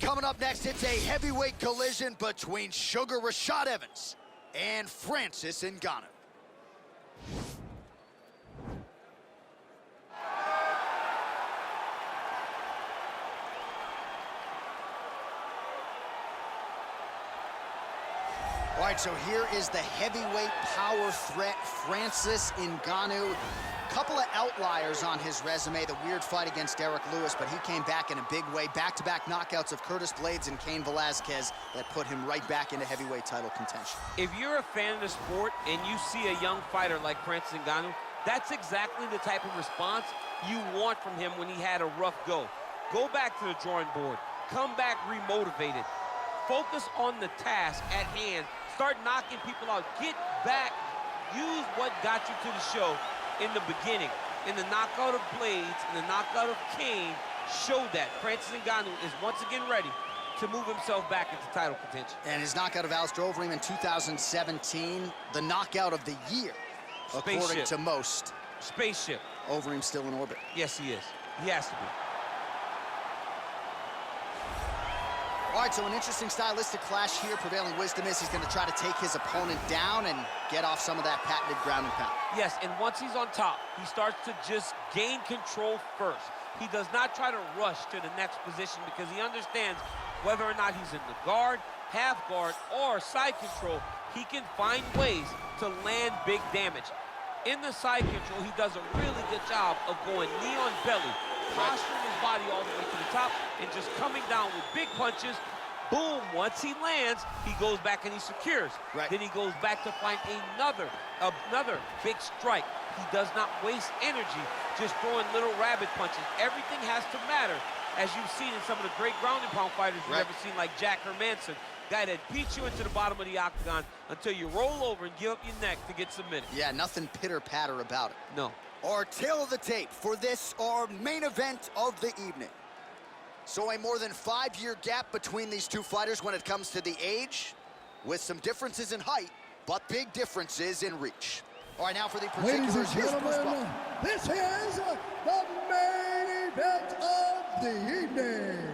Coming up next, it's a heavyweight collision between Sugar Rashad Evans and Francis Ngannou. All right, so here is the heavyweight power threat, Francis Ngannou. Couple of outliers on his resume, the weird fight against Derek Lewis, but he came back in a big way. Back-to-back knockouts of Curtis Blades and Cain Velasquez that put him right back into heavyweight title contention. If you're a fan of the sport and you see a young fighter like Francis Ngannou, that's exactly the type of response you want from him when he had a rough go. Go back to the drawing board, come back remotivated, focus on the task at hand, start knocking people out, get back, use what got you to the show in the beginning. In the knockout of Blades, in the knockout of Cain, showed that. Francis Ngannou is once again ready to move himself back into title contention. And his knockout of Alistair Overeem in 2017, the knockout of the year, according to most. Spaceship. Overeem still in orbit. Yes, he is. He has to be. All right, so an interesting stylistic clash here. Prevailing wisdom is he's going to try to take his opponent down and get off some of that patented ground and pound. Yes, and once he's on top, he starts to just gain control first. He does not try to rush to the next position because he understands whether or not he's in the guard, half guard, or side control, he can find ways to land big damage. In the side control, he does a really good job of going knee on belly, posturing his body all the way to the top, and just coming down with big punches. Boom, once he lands, he goes back and he secures. Right. Then he goes back to find another big strike. He does not waste energy just throwing little rabbit punches. Everything has to matter, as you've seen in some of the great ground and pound fighters you've ever seen, like Jack Hermanson, guy that beats you into the bottom of the octagon until you roll over and give up your neck to get submitted. Yeah, nothing pitter-patter about it. No. Our tail of the tape for this, our main event of the evening. So a more than 5-year gap between these two fighters when it comes to the age, with some differences in height, but big differences in reach. All right, now for the particulars. Ladies and gentlemen, this is the main event of the evening.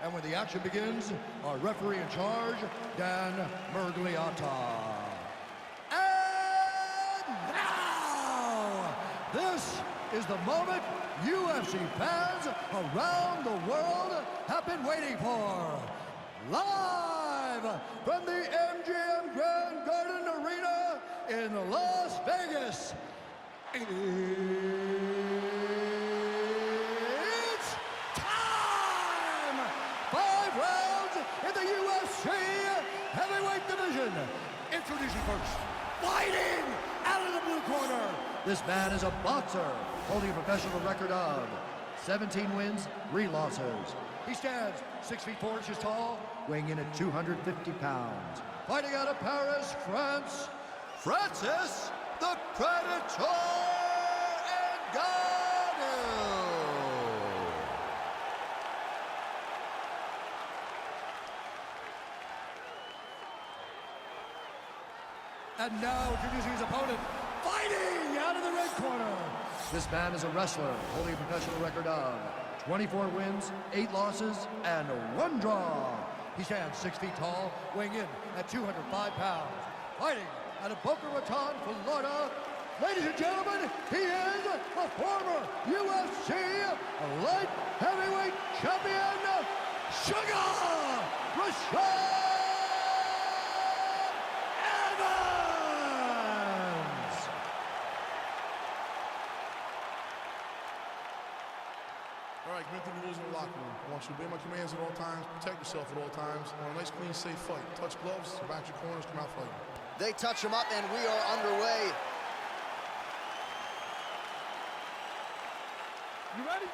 And when the action begins, our referee in charge, Dan Mergliata. And now, this is the moment UFC fans around the world have been waiting for. Live from the MGM Grand Garden Arena in Las Vegas. It's time! 5 rounds in the UFC heavyweight division. Introducing first, fighting out of the blue corner. This man is a boxer, holding a professional record of 17 wins, 3 losses. He stands 6 feet 4 inches tall, weighing in at 250 pounds. Fighting out of Paris, France, Francis the Predator Ngannou. And now introducing his opponent, fighting out of the red corner. This man is a wrestler, holding a professional record of 24 wins, 8 losses, and 1 draw. He stands 6 feet tall, weighing in at 205 pounds. Fighting out of Boca Raton, Florida. Ladies and gentlemen, he is a former UFC light heavyweight champion, Sugar Rashad Evans. All right, commit to the rules in the locker room. I want you to obey my commands at all times, protect yourself at all times. I want a nice, clean, safe fight. Touch gloves, back your corners, come out fighting. They touch him up, and we are underway. You ready?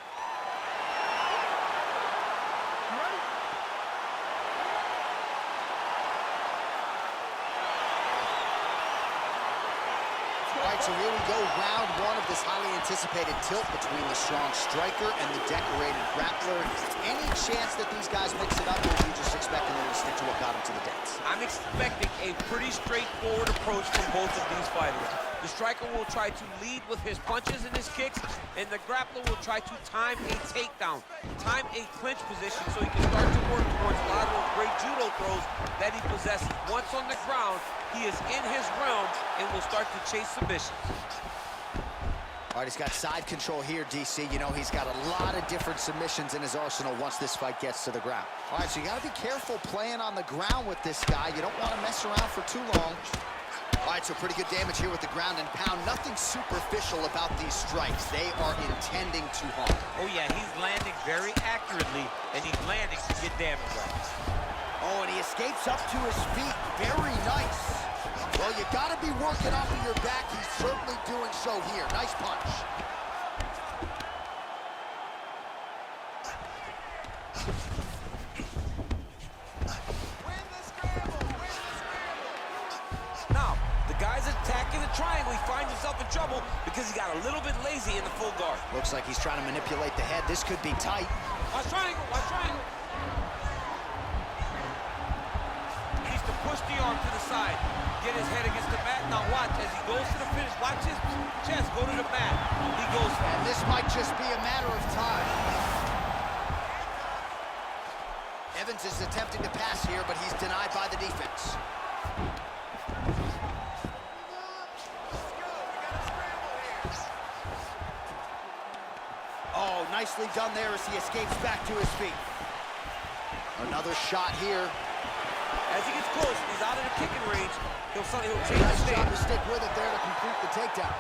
All right, so here we go, round 1 of this highly anticipated tilt between the strong striker and the decorated grappler. Any chance that these guys mix it up, or are you just expecting them to stick to what got them to the dance? I'm expecting a pretty straightforward approach from both of these fighters. The striker will try to lead with his punches and his kicks, and the grappler will try to time a takedown, time a clinch position so he can start to work possesses. Once on the ground, he is in his realm and will start to chase submissions. All right, he's got side control here, DC. You know, he's got a lot of different submissions in his arsenal once this fight gets to the ground. All right, so you got to be careful playing on the ground with this guy. You don't want to mess around for too long. All right, so pretty good damage here with the ground and pound. Nothing superficial about these strikes. They are intending to harm. Oh, yeah, he's landing very accurately, and he's landing to get damage on. Oh, and he escapes up to his feet. Very nice. Well, you got to be working off of your back. He's certainly doing so here. Nice punch. Now, the guy's attacking the triangle. He finds himself in trouble because he got a little bit lazy in the full guard. Looks like he's trying to manipulate the head. This could be tight. Watch triangle, watch triangle. He needs to push the arm to the side. Get his head against the mat. Now watch as he goes to the finish. Watch his chest go to the mat. He goes for it. And this might just be a matter of time. Evans is attempting to pass here, but he's denied by the defense. Oh, nicely done there as he escapes back to his feet. Another shot here. As he gets close, he's out of the kicking range. He'll change Nice his job to stance. stick with it there to complete the takedown.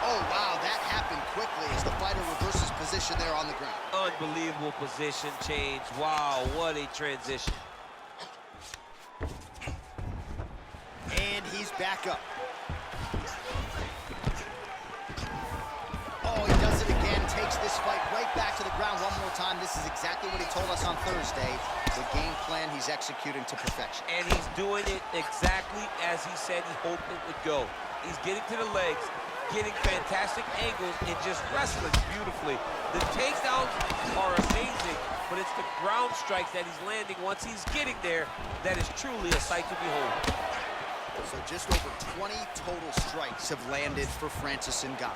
Oh, wow, that happened quickly as the fighter reverses position there on the ground. Unbelievable position change. Wow, what a transition. And he's back up. Oh, he does it again, takes this fight right back to the ground one more time. This is exactly what he told us on Thursday. The game plan he's executing to perfection. And he's doing it exactly as he said he hoped it would go. He's getting to the legs, getting fantastic angles, and just wrestling beautifully. The takedowns are amazing, but it's the ground strikes that he's landing once he's getting there that is truly a sight to behold. So just over 20 total strikes have landed for Francis Ngannou.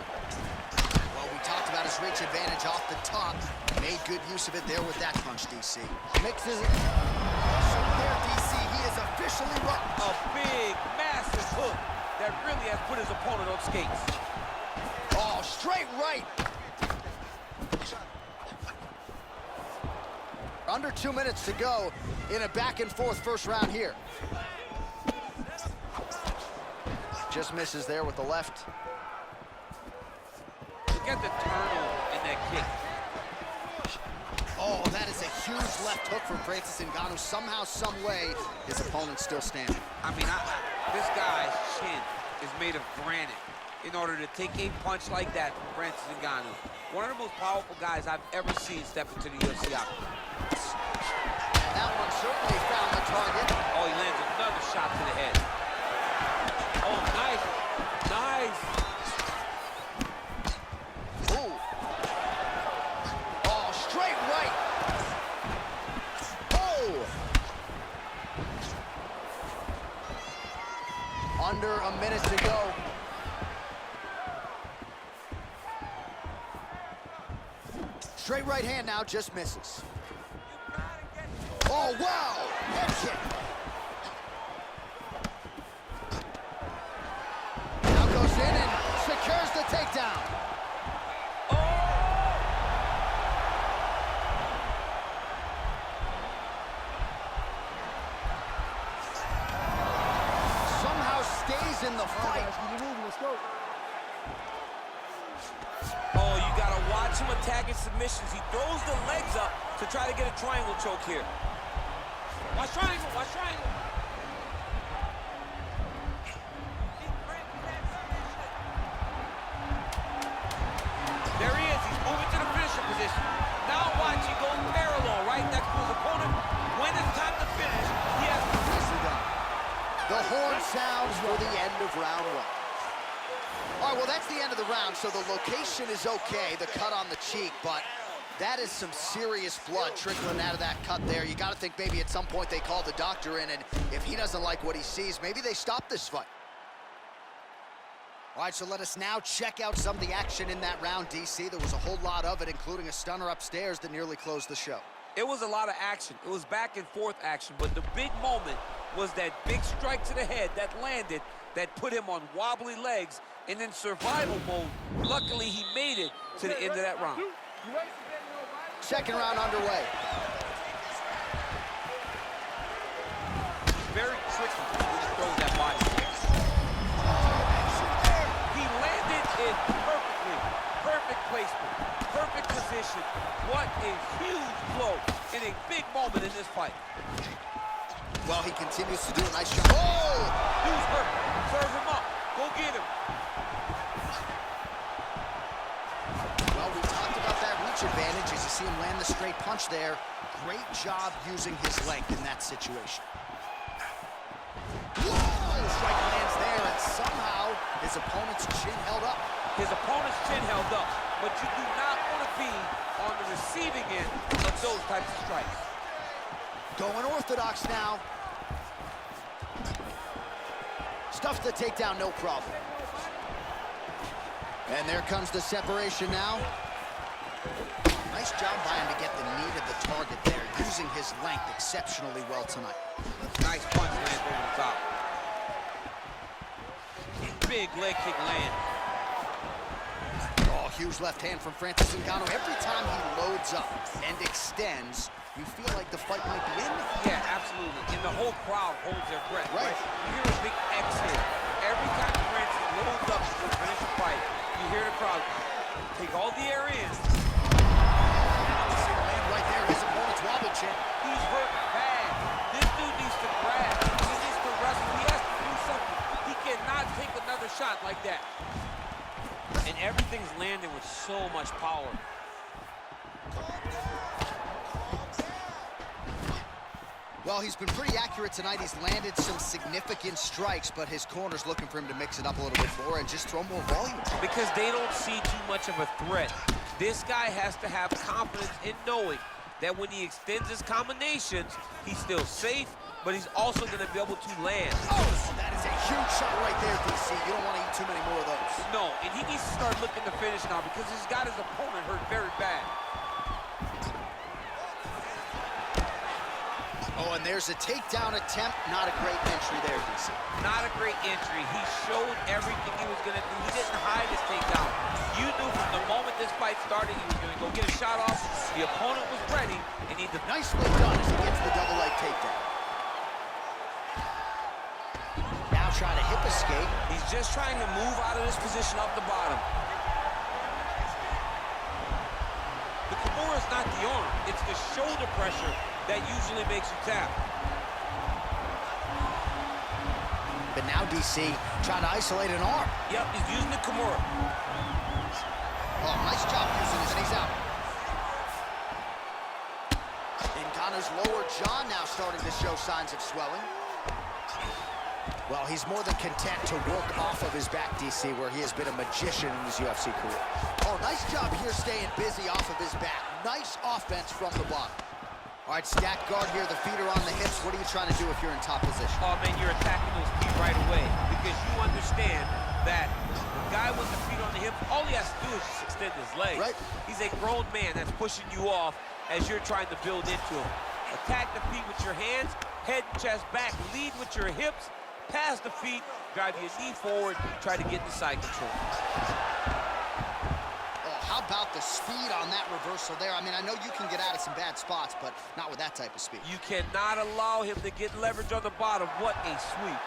Well, we talked about his reach advantage off the top. Made good use of it there with that punch, DC. Mixes it. So there, DC, he is officially rocked. A big, massive hook that really has put his opponent on skates. Oh, straight right. Under 2 minutes to go in a back-and-forth first round here. Just misses there with the left. Look at the turnover in that kick. Oh, that is a huge left hook from Francis Ngannou. Somehow, some way, his opponent's still standing. I mean, this guy's chin is made of granite in order to take a punch like that from Francis Ngannou. One of the most powerful guys I've ever seen step into the UFC octagon. That one certainly found the target. Oh, he lands another shot to the head. Oh, nice. Nice. Ooh. Oh, straight right. Oh. Under a minute to go. Straight right hand now, just misses. Oh, wow. Head kick. In and secures the takedown. Somehow stays in the fight. Oh, you gotta watch him attacking submissions. He throws the legs up to try to get a triangle choke here. Watch triangle, watch triangle. There he is, he's moving to the finisher position. Now watch, he goes parallel right next to his opponent. When it's time to finish, he has to... Nicely done. The horn sounds for the end of round one. All right, well, that's the end of the round, so the location is okay, the cut on the cheek, but that is some serious blood trickling out of that cut there. You got to think maybe at some point they call the doctor in, and if he doesn't like what he sees, maybe they stop this fight. All right, so let us now check out some of the action in that round, DC. There was a whole lot of it, including a stunner upstairs that nearly closed the show. It was a lot of action. It was back and forth action, but the big moment was that big strike to the head that landed, that put him on wobbly legs, and in survival mode, luckily he made it to the end of that round. Second round underway. Very tricky when he throws that body. He landed it perfectly. Perfect placement, perfect position. What a huge blow in a big moment in this fight. Well, he continues to do a nice job. Oh! Dude's hurt. Serve him up. Go get him. Well, we talked about that reach advantage as you see him land the straight punch there. Great job using his length in that situation. Whoa! Strike lands there, and somehow his opponent's chin held up. His opponent's chin held up, but you do not want to be on the receiving end of those types of strikes. Going orthodox now. Stuffs the takedown, no problem. And there comes the separation now. Nice job by him to get the knee to the target there, using his length exceptionally well tonight. Nice punch lands over the top. Big leg kick land. Oh, huge left hand from Francis Ngannou. Every time he loads up and extends, you feel like the fight might be in. Yeah, absolutely. And the whole crowd holds their breath. Right. You hear a big exhale. Every time Francis loads up to finish a fight, you hear the crowd take all the air in. Land right there, his opponent's wobble chin. He's hurt bad. This dude needs to grab. He needs to wrestle. He has to do something. He cannot take another shot like that. And everything's landing with so much power. Well, he's been pretty accurate tonight. He's landed some significant strikes, but his corner's looking for him to mix it up a little bit more and just throw more volume. Because they don't see too much of a threat. This guy has to have confidence in knowing that when he extends his combinations, he's still safe, but he's also going to be able to land. Oh, that is a huge shot right there, DC. You don't want to eat too many more of those. No, and he needs to start looking to finish now because he's got his opponent hurt very bad. Oh, and there's a takedown attempt. Not a great entry there, DC. Not a great entry. He showed everything he was going to do. He didn't hide his takedown. You knew from the moment this fight started he was going to go get a shot off. The opponent was ready, and he... Nicely done as he gets the double leg takedown. Now trying to hip escape. He's just trying to move out of this position off the bottom. The Kimura is not the arm. It's the shoulder pressure that usually makes you tap. But now DC trying to isolate an arm. Yep, he's using the Kimura. Oh, nice job using his knees out. Ngannou's lower jaw now starting to show signs of swelling. Well, he's more than content to work off of his back, DC, where he has been a magician in his UFC career. Oh, nice job here staying busy off of his back. Nice offense from the bottom. All right, stack guard here, the feet are on the hips. What are you trying to do if you're in top position? Oh, man, you're attacking those feet right away because you understand that the guy with the feet on the hips, all he has to do is just extend his legs. Right. He's a grown man that's pushing you off as you're trying to build into him. Attack the feet with your hands, head and chest back, lead with your hips, pass the feet, drive your knee forward, try to get the side control. How about the speed on that reversal there? I mean, I know you can get out of some bad spots, but not with that type of speed. You cannot allow him to get leverage on the bottom. What a sweep.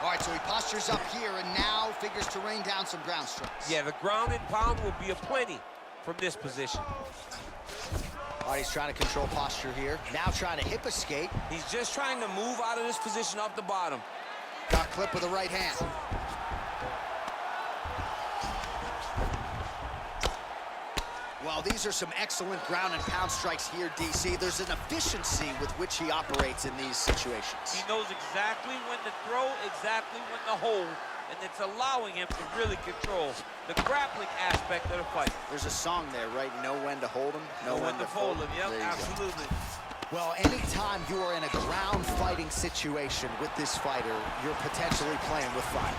All right, so he postures up here and now figures to rain down some ground strikes. Yeah, the ground and pound will be aplenty from this position. All right, he's trying to control posture here. Now trying to hip escape. He's just trying to move out of this position off the bottom. Got clipped with the right hand. Well, these are some excellent ground and pound strikes here, DC. There's an efficiency with which he operates in these situations. He knows exactly when to throw, exactly when to hold, and it's allowing him to really control the grappling aspect of the fight. There's a song there, right? Know when to hold him, know when to fold him. Yep, absolutely. Well, anytime you are in a ground fighting situation with this fighter, you're potentially playing with fire.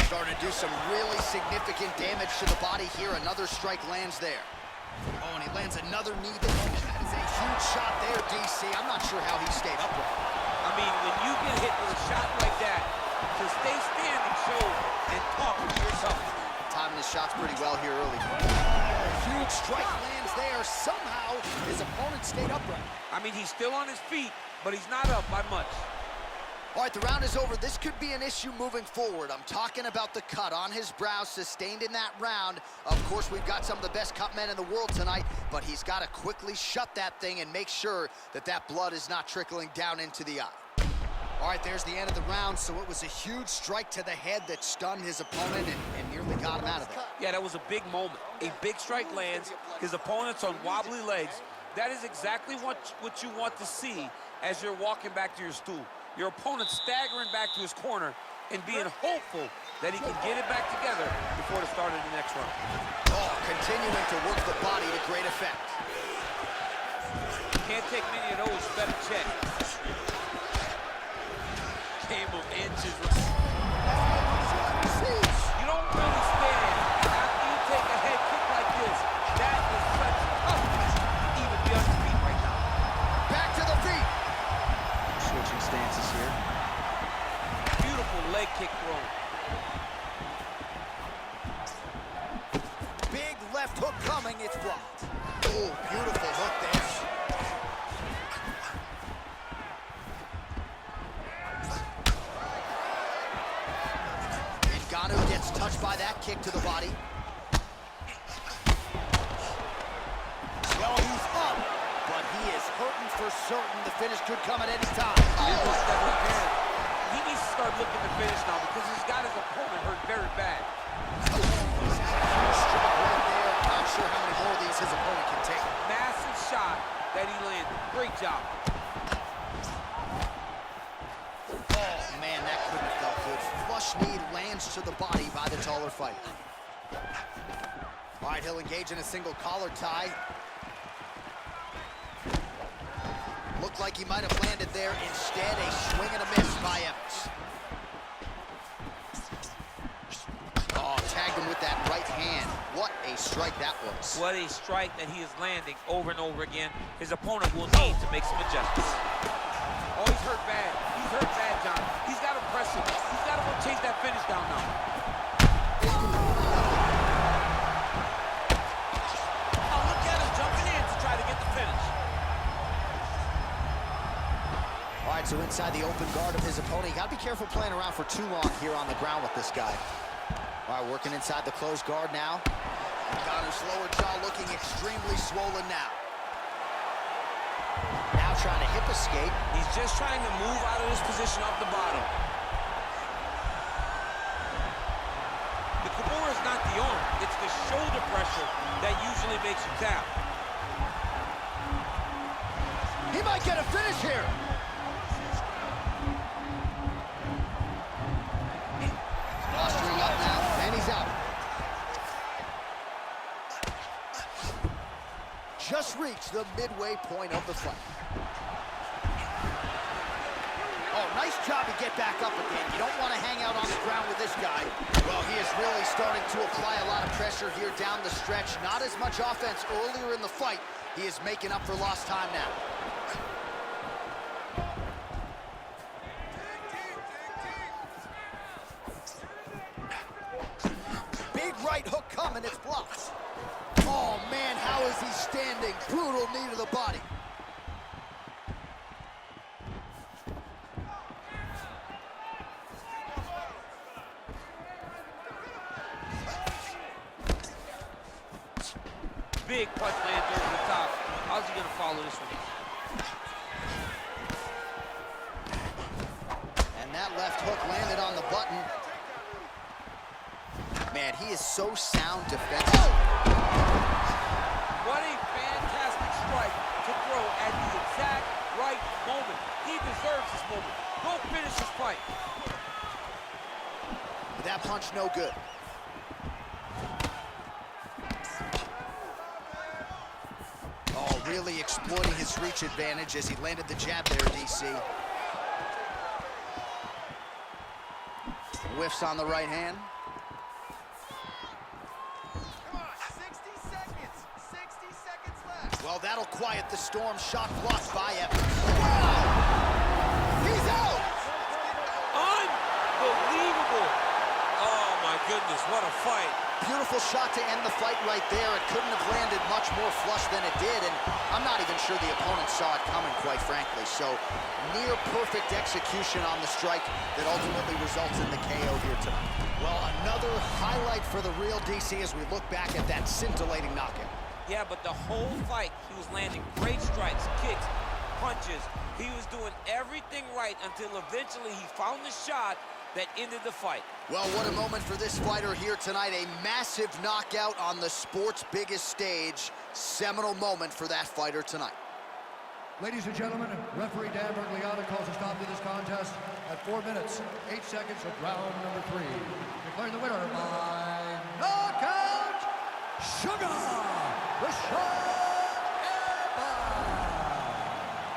Starting to do some really significant damage to the body here. Another strike lands there. Oh, and he lands another knee there. That is a huge shot there, DC. I'm not sure how he stayed upright. I mean, when you get hit with a shot like that, to stay standing shows and talk to yourself. Timing his shots pretty well here early. Huge strike lands there. Somehow, his opponent stayed upright. I mean, he's still on his feet, but he's not up by much. All right, the round is over. This could be an issue moving forward. I'm talking about the cut on his brow sustained in that round. Of course, we've got some of the best cut men in the world tonight, but he's got to quickly shut that thing and make sure that that blood is not trickling down into the eye. All right, there's the end of the round, so it was a huge strike to the head that stunned his opponent and nearly got him out of there. Yeah, that was a big moment. A big strike lands, his opponent's on wobbly legs. That is exactly what you want to see as you're walking back to your stool. Your opponent staggering back to his corner and being hopeful that he can get it back together before the start of the next round. Oh, continuing to work the body to great effect. Can't take many of those, better check. Game of inches. You don't really stand after you take a head kick like this. That is such toughness to even be on your feet right now. Back to the feet. Switching stances here. Beautiful leg kick thrown. Big left hook coming, it's blocked. Oh, beautiful hook there. Ngannou gets touched by that kick to the body. Well, he's up, but he is hurting for certain. The finish could come at any time. He needs to start looking to finish now because he's got his opponent hurt very bad. Huge strike right there. Not sure how many more of these his opponent can take. Massive shot that he landed. Great job. Oh, man, that couldn't have felt good. Flush knee lands to the body by the taller fighter. All right, he'll engage in a single collar tie. Looked like he might have landed there. Instead, a swing and a miss by Evans. Oh, tagged him with that right hand. What a strike that was. What a strike that he is landing over and over again. His opponent will need to make some adjustments. Oh, he's hurt bad. He's hurt bad, John. He's got to press him. He's got to go chase that finish down now. Oh, look at him jumping in to try to get the finish. All right, so inside the open guard of his opponent. You got to be careful playing around for too long here on the ground with this guy. All right, working inside the closed guard now. Ngannou's lower jaw looking extremely swollen now. Now trying to hip escape. He's just trying to move out of this position off the bottom. The Kimura is not the arm. It's the shoulder pressure that usually makes you tap. He might get a finish here. Posturing up now, and he's out. Just reached the midway point of the fight. Oh, nice job to get back up again. You don't want to hang out on the ground with this guy. Well, he is really starting to apply a lot of pressure here down the stretch. Not as much offense earlier in the fight. He is making up for lost time now. Big right hook coming, it's blocked. Oh, man, how is he standing? Brutal knee to the body. Big punch lands over the top. How's he going to follow this one? And that left hook landed on the button. Man, he is so sound defensively. What a fantastic strike to throw at the exact right moment. He deserves this moment. Go finish this fight. That punch no good. Oh, really exploiting his reach advantage as he landed the jab there, DC. Whiffs on the right hand. Oh, that'll quiet the storm. Shot blocked by Evans. Wow! He's out! Unbelievable. Oh, my goodness, what a fight. Beautiful shot to end the fight right there. It couldn't have landed much more flush than it did, and I'm not even sure the opponent saw it coming, quite frankly. So, near perfect execution on the strike that ultimately results in the KO here tonight. Well, another highlight for the real DC as we look back at that scintillating knockout. Yeah, but the whole fight, he was landing great strikes, kicks, punches. He was doing everything right until eventually he found the shot that ended the fight. Well, what a moment for this fighter here tonight. A massive knockout on the sport's biggest stage. Seminal moment for that fighter tonight. Ladies and gentlemen, referee Dan Bergliano calls a stop to this contest at 4 minutes, 8 seconds of round number 3. Declaring the winner by knockout, Sugar Rashad.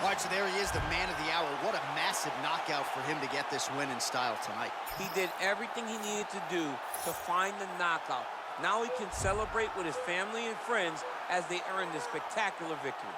All right, so there he is, the man of the hour. What a massive knockout for him to get this win in style tonight. He did everything he needed to do to find the knockout. Now he can celebrate with his family and friends as they earn this spectacular victory.